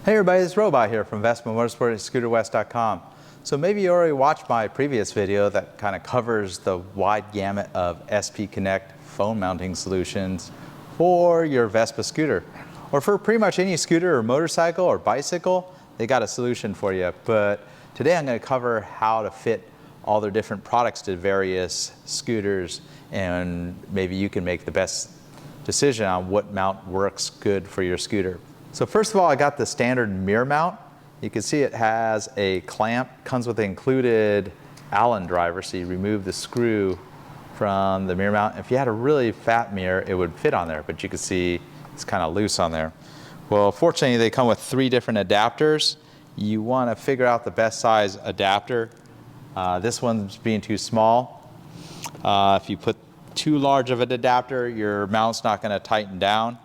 Hey everybody, it's Robot here from Vespa Motorsport at ScooterWest.com. So maybe you already watched my previous video that kind of covers the wide gamut of SP Connect phone mounting solutions for your Vespa scooter. Or for pretty much any scooter or motorcycle or bicycle, they got a solution for you. But today I'm going to cover how to fit all their different products to various scooters, and maybe you can make the best decision on what mount works good for your scooter. So first of all, I got the standard mirror mount. You can see it has a clamp, comes with an included Allen driver, so you remove the screw from the mirror mount. If you had a really fat mirror, it would fit on there, but you can see it's kind of loose on there. Well, fortunately, they come with 3 different adapters. You want to figure out the best size adapter. This one's being too small. If you put too large of an adapter, your mount's not going to tighten down.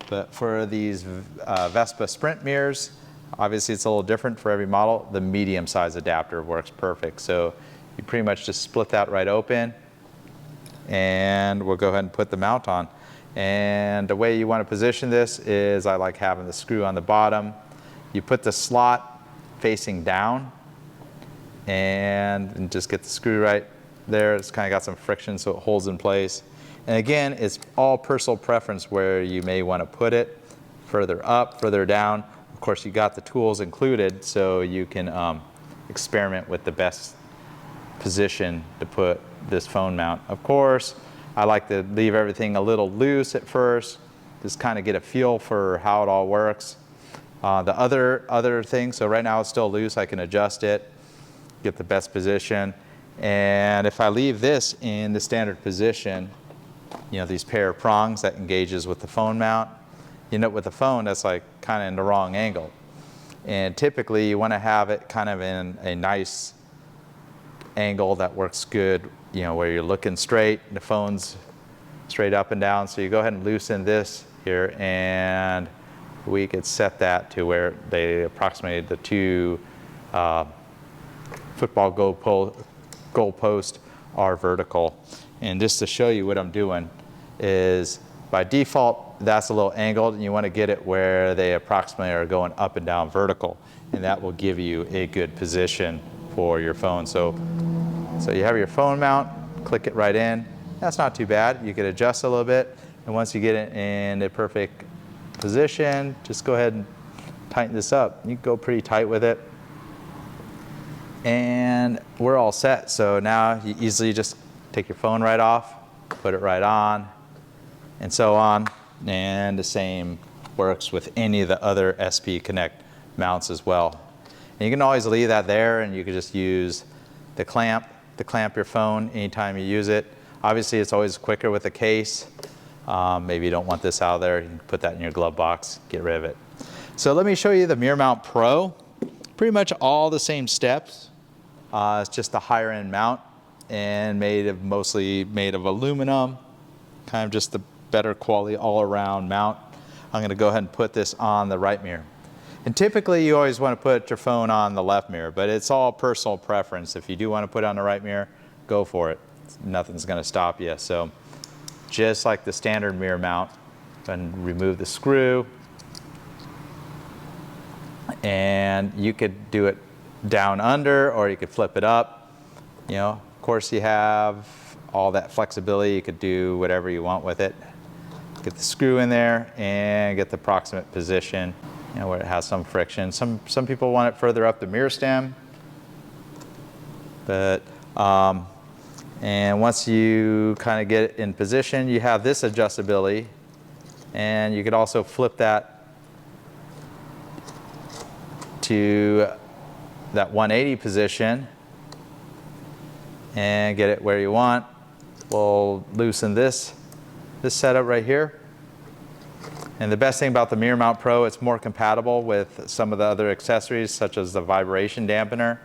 But for these Vespa Sprint mirrors, obviously it's a little different for every model. The medium size adapter works perfect. So you pretty much just split that right open, and we'll go ahead and put the mount on. And the way you want to position this is, I like having the screw on the bottom. You put the slot facing down and just get the screw right there. It's kind of got some friction so it holds in place. And again, it's all personal preference where you may want to put it, further up, further down. Of course, you got the tools included, so you can experiment with the best position to put this phone mount. Of course, I like to leave everything a little loose at first, just kind of get a feel for how it all works. The other thing, so right now it's still loose, I can adjust it, get the best position. And if I leave this in the standard position, you know, these pair of prongs that engages with the phone mount, you end up with the phone that's like kind of in the wrong angle. And typically you want to have it kind of in a nice angle that works good, you know, where you're looking straight, the phone's straight up and down. So you go ahead and loosen this here, and we could set that to where they approximate the 2 football goalposts are vertical. And just to show you what I'm doing is, by default, that's a little angled, and you want to get it where they approximately are going up and down vertical, and that will give you a good position for your phone. So you have your phone mount, click it right in. That's not too bad. You can adjust a little bit, and once you get it in a perfect position, just go ahead and tighten this up. You can go pretty tight with it, and we're all set. So now you easily just take your phone right off, put it right on, and so on. And the same works with any of the other SP Connect mounts as well. And you can always leave that there, and you can just use the clamp to clamp your phone anytime you use it. Obviously, it's always quicker with a case. Maybe you don't want this out of there. You can put that in your glove box, get rid of it. So let me show you the Moto Mount Pro. Pretty much all the same steps. It's just a higher end mount, and mostly made of aluminum, kind of just the better quality all around mount. I'm going to go ahead and put this on the right mirror. And typically you always want to put your phone on the left mirror, but it's all personal preference. If you do want to put it on the right mirror, go for it. Nothing's going to stop you. So just like the standard mirror mount, and remove the screw, and you could do it down under, or you could flip it up. You know, of course, you have all that flexibility. You could do whatever you want with it. Get the screw in there and get the approximate position, you know, where it has some friction. Some people want it further up the mirror stem, but and once you kind of get it in position, you have this adjustability, and you could also flip that to that 180 position and get it where you want. We'll loosen this setup right here. And the best thing about the Moto Mount Pro, it's more compatible with some of the other accessories, such as the vibration dampener,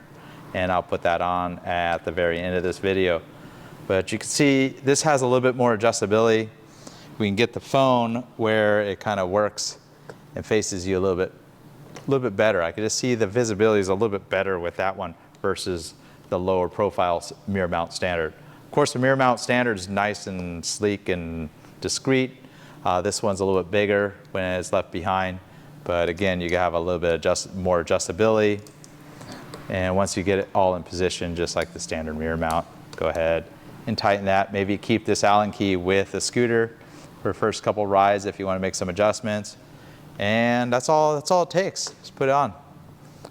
and I'll put that on at the very end of this video. But you can see this has a little bit more adjustability. We can get the phone where it kind of works and faces you a little bit better. I can just see the visibility is a little bit better with that one versus the lower profile mirror mount standard. Of course, the mirror mount standard is nice and sleek and discreet. This one's a little bit bigger when it's left behind, but again, you have a little bit of more adjustability. And once you get it all in position, just like the standard mirror mount, go ahead and tighten that. Maybe keep this Allen key with the scooter for the first couple rides if you want to make some adjustments. And that's all it takes. Just put it on.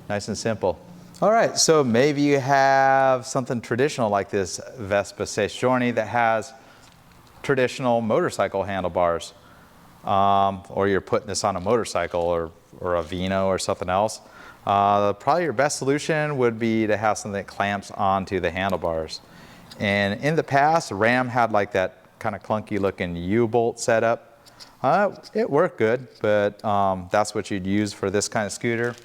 Nice and simple. All right, so maybe you have something traditional like this Vespa Stagione that has traditional motorcycle handlebars. Or you're putting this on a motorcycle or a Vino or something else. Probably your best solution would be to have something that clamps onto the handlebars. And in the past, Ram had like that kind of clunky looking U-bolt setup. It worked good, but that's what you'd use for this kind of scooter.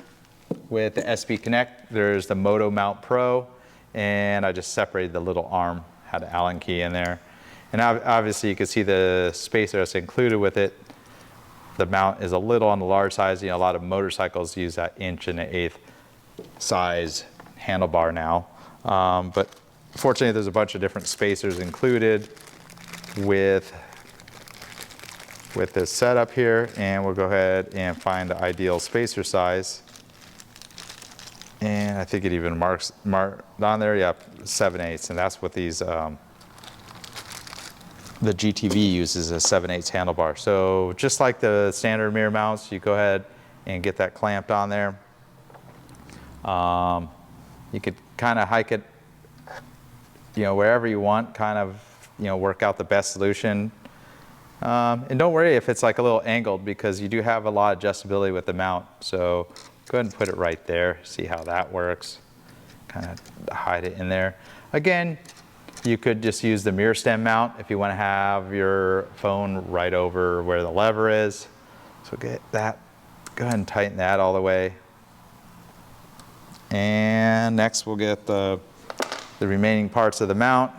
With the SP Connect, there's the Moto Mount Pro, and I just separated the little arm, had an Allen key in there. And obviously you can see the spacer that's included with it. The mount is a little on the large size. You know, a lot of motorcycles use that 1.1/8 size handlebar now. But fortunately, there's a bunch of different spacers included with this setup here. And we'll go ahead and find the ideal spacer size. And I think it even marked on there, yeah, 7/8. And that's what these, the GTV uses a 7/8 handlebar. So just like the standard mirror mounts, you go ahead and get that clamped on there. You could kind of hike it, you know, wherever you want, kind of, you know, work out the best solution. And don't worry if it's like a little angled, because you do have a lot of adjustability with the mount. So go ahead and put it right there, see how that works. Kind of hide it in there. Again, you could just use the mirror stem mount if you want to have your phone right over where the lever is. So get that, go ahead and tighten that all the way. And next we'll get the remaining parts of the mount.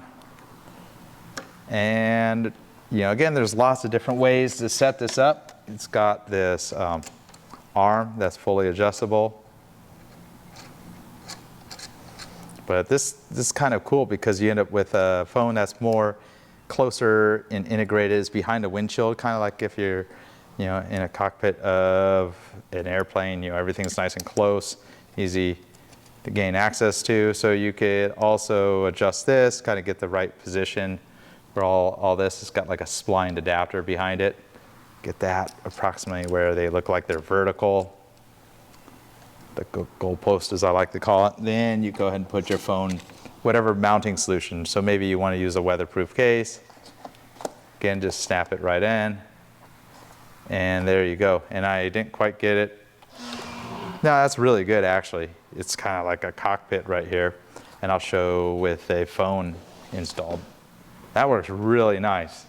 And you know, again, there's lots of different ways to set this up. It's got this arm that's fully adjustable. But this is kind of cool because you end up with a phone that's more closer and integrated. It's behind the windshield, kind of like if you're, you know, in a cockpit of an airplane. You know, everything's nice and close, easy to gain access to. So you could also adjust this, kind of get the right position for all this. It's got like a splined adapter behind it. Get that approximately where they look like they're vertical. The goalpost, as I like to call it. Then you go ahead and put your phone, whatever mounting solution. So maybe you want to use a weatherproof case. Again, just snap it right in. And there you go. And I didn't quite get it. No, that's really good actually. It's kind of like a cockpit right here. And I'll show with a phone installed. That works really nice.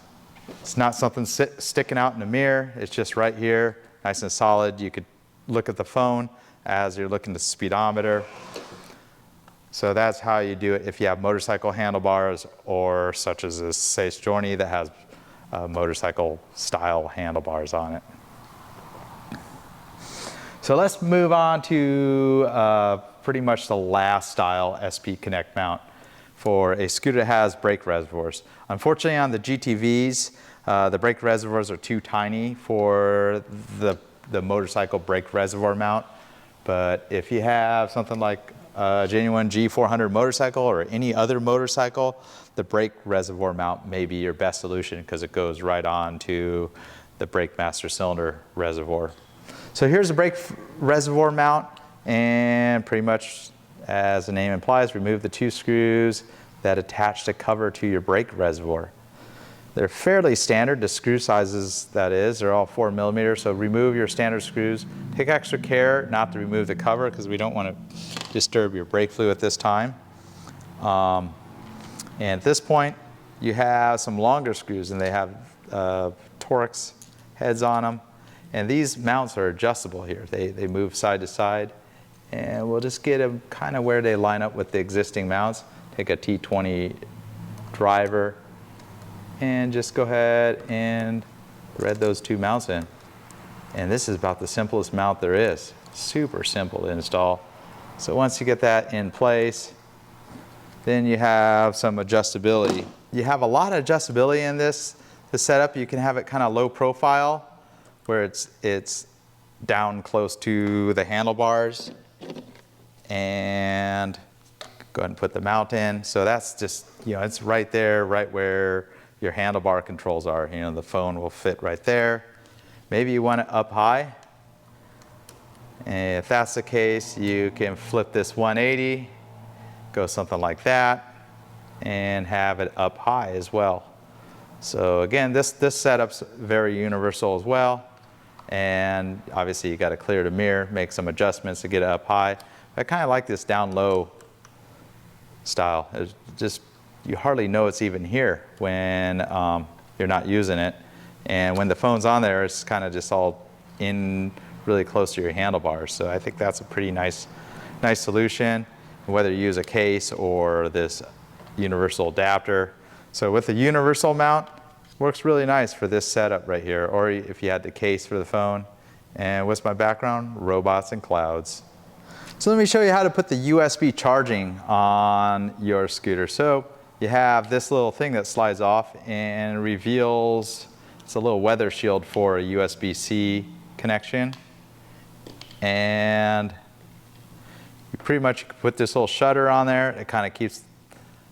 It's not something sticking out in the mirror. It's just right here, nice and solid. You could look at the phone as you're looking at the speedometer. So that's how you do it if you have motorcycle handlebars, or such as this Stagione that has motorcycle style handlebars on it. So let's move on to pretty much the last style SP Connect mount for a scooter that has brake reservoirs. Unfortunately, on the GTVs, the brake reservoirs are too tiny for the motorcycle brake reservoir mount. But if you have something like a genuine G400 motorcycle or any other motorcycle, the brake reservoir mount may be your best solution because it goes right on to the brake master cylinder reservoir. So here's the brake reservoir mount, and pretty much as the name implies, remove the 2 screws that attach the cover to your brake reservoir. They're fairly standard, the screw sizes that is, they're all 4mm, so remove your standard screws. Take extra care not to remove the cover because we don't want to disturb your brake fluid at this time. And at this point, you have some longer screws, and they have Torx heads on them. And these mounts are adjustable here. They move side to side. And we'll just get them kind of where they line up with the existing mounts. Take a T20 driver and just go ahead and thread those 2 mounts in. And this is about the simplest mount there is. Super simple to install. So once you get that in place, then you have some adjustability. You have a lot of adjustability in this. the setup, you can have it kind of low profile, where it's down close to the handlebars. And go ahead and put the mount in. So that's just, it's right there, right where your handlebar controls are. The phone will fit right there. Maybe you want it up high. And if that's the case, you can flip this 180, go something like that, and have it up high as well. So again, this setup's very universal as well. And obviously you got to clear the mirror, make some adjustments to get it up high. I kind of like this down low style. It's just, you hardly know it's even here when you're not using it. And when the phone's on there, it's kind of just all in really close to your handlebars. So I think that's a pretty nice solution, whether you use a case or this universal adapter. So with the universal mount, works really nice for this setup right here, or if you had the case for the phone. And what's my background? Robots and clouds. So let me show you how to put the USB charging on your scooter. So you have this little thing that slides off and reveals, it's a little weather shield for a USB-C connection. And you pretty much put this little shutter on there. It kind of keeps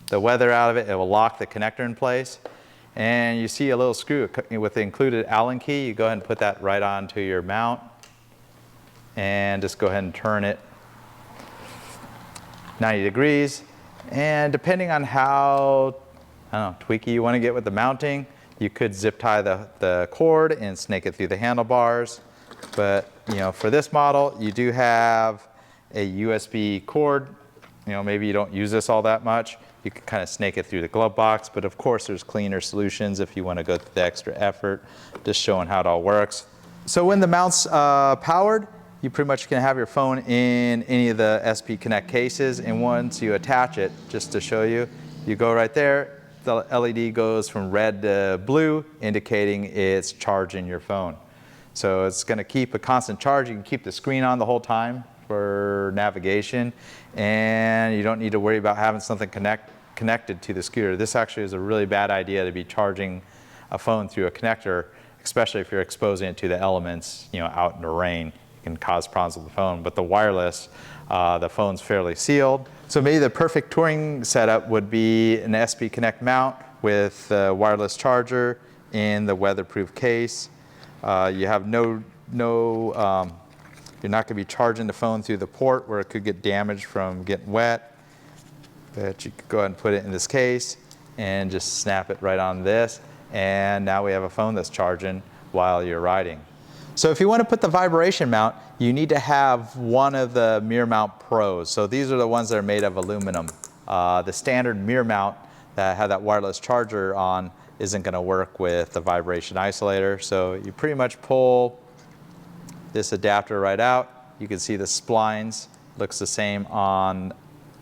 the weather out of it. It will lock the connector in place. And you see a little screw with the included Allen key. You go ahead and put that right onto your mount. And just go ahead and turn it 90 degrees. And depending on how, tweaky you want to get with the mounting, you could zip tie the cord and snake it through the handlebars. But for this model, you do have a USB cord. Maybe you don't use this all that much. You can kind of snake it through the glove box, but of course there's cleaner solutions if you want to go through the extra effort, just showing how it all works. So when the mount's powered, you pretty much can have your phone in any of the SP Connect cases, and once you attach it, just to show you, you go right there, the LED goes from red to blue, indicating it's charging your phone. So it's going to keep a constant charge. You can keep the screen on the whole time for navigation, and you don't need to worry about having something connected to the scooter. This actually is a really bad idea to be charging a phone through a connector, especially if you're exposing it to the elements, out in the rain. It can cause problems with the phone. But the wireless, the phone's fairly sealed. So maybe the perfect touring setup would be an SP Connect mount with a wireless charger in the weatherproof case. You have you're not going to be charging the phone through the port where it could get damaged from getting wet. But you could go ahead and put it in this case and just snap it right on this. And now we have a phone that's charging while you're riding. So if you want to put the vibration mount, you need to have one of the Mirror Mount Pros. So these are the ones that are made of aluminum. The standard mirror mount that had that wireless charger on isn't going to work with the vibration isolator. So you pretty much pull this adapter right out. You can see the splines. Looks the same on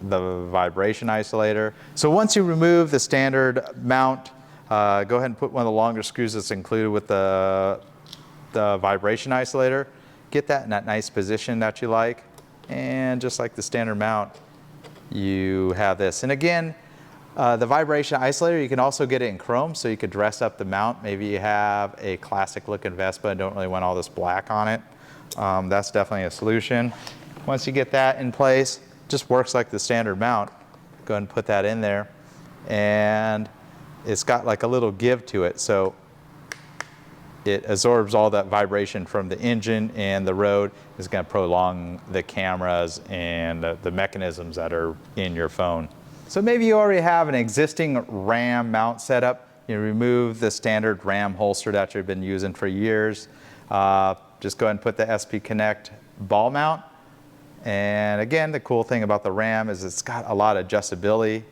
the vibration isolator. So once you remove the standard mount, go ahead and put one of the longer screws that's included with the vibration isolator. Get that in that nice position that you like. And just like the standard mount, you have this. And again, the vibration isolator, you can also get it in chrome, so you could dress up the mount. Maybe you have a classic looking Vespa and don't really want all this black on it. That's definitely a solution. Once you get that in place, just works like the standard mount. Go ahead and put that in there. And it's got like a little give to it. So it absorbs all that vibration from the engine, and the road is going to prolong the cameras and the mechanisms that are in your phone. So maybe you already have an existing RAM mount setup. You remove the standard RAM holster that you've been using for years. Just go ahead and put the SP Connect ball mount. And again, the cool thing about the RAM is it's got a lot of adjustability,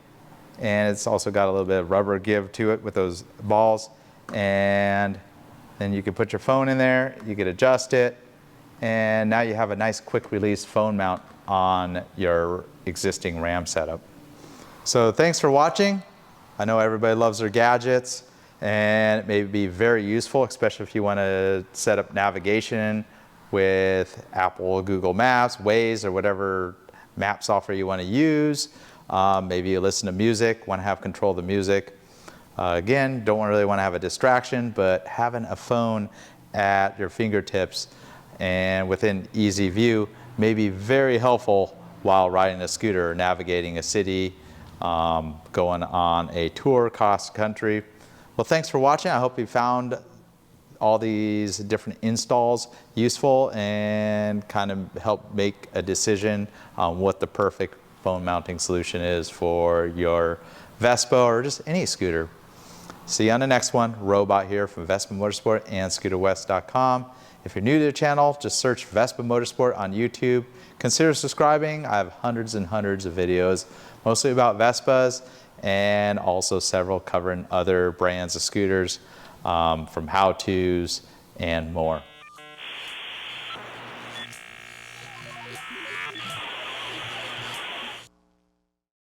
and it's also got a little bit of rubber give to it with those balls. And then you can put your phone in there, you can adjust it, and now you have a nice quick release phone mount on your existing RAM setup. So thanks for watching. I know everybody loves their gadgets, and it may be very useful, especially if you want to set up navigation with Apple, Google Maps, Waze, or whatever map software you want to use. Maybe you listen to music, want to have control of the music. Again, don't really want to have a distraction, but having a phone at your fingertips and within easy view may be very helpful while riding a scooter or navigating a city, going on a tour across the country. Well, thanks for watching. I hope you found all these different installs useful and kind of help make a decision on what the perfect phone mounting solution is for your Vespa or just any scooter. See you on the next one. Robot here from Vespa Motorsport and ScooterWest.com. If you're new to the channel, just search Vespa Motorsport on YouTube. Consider subscribing. I have hundreds and hundreds of videos, mostly about Vespas, and also several covering other brands of scooters, from how-tos and more.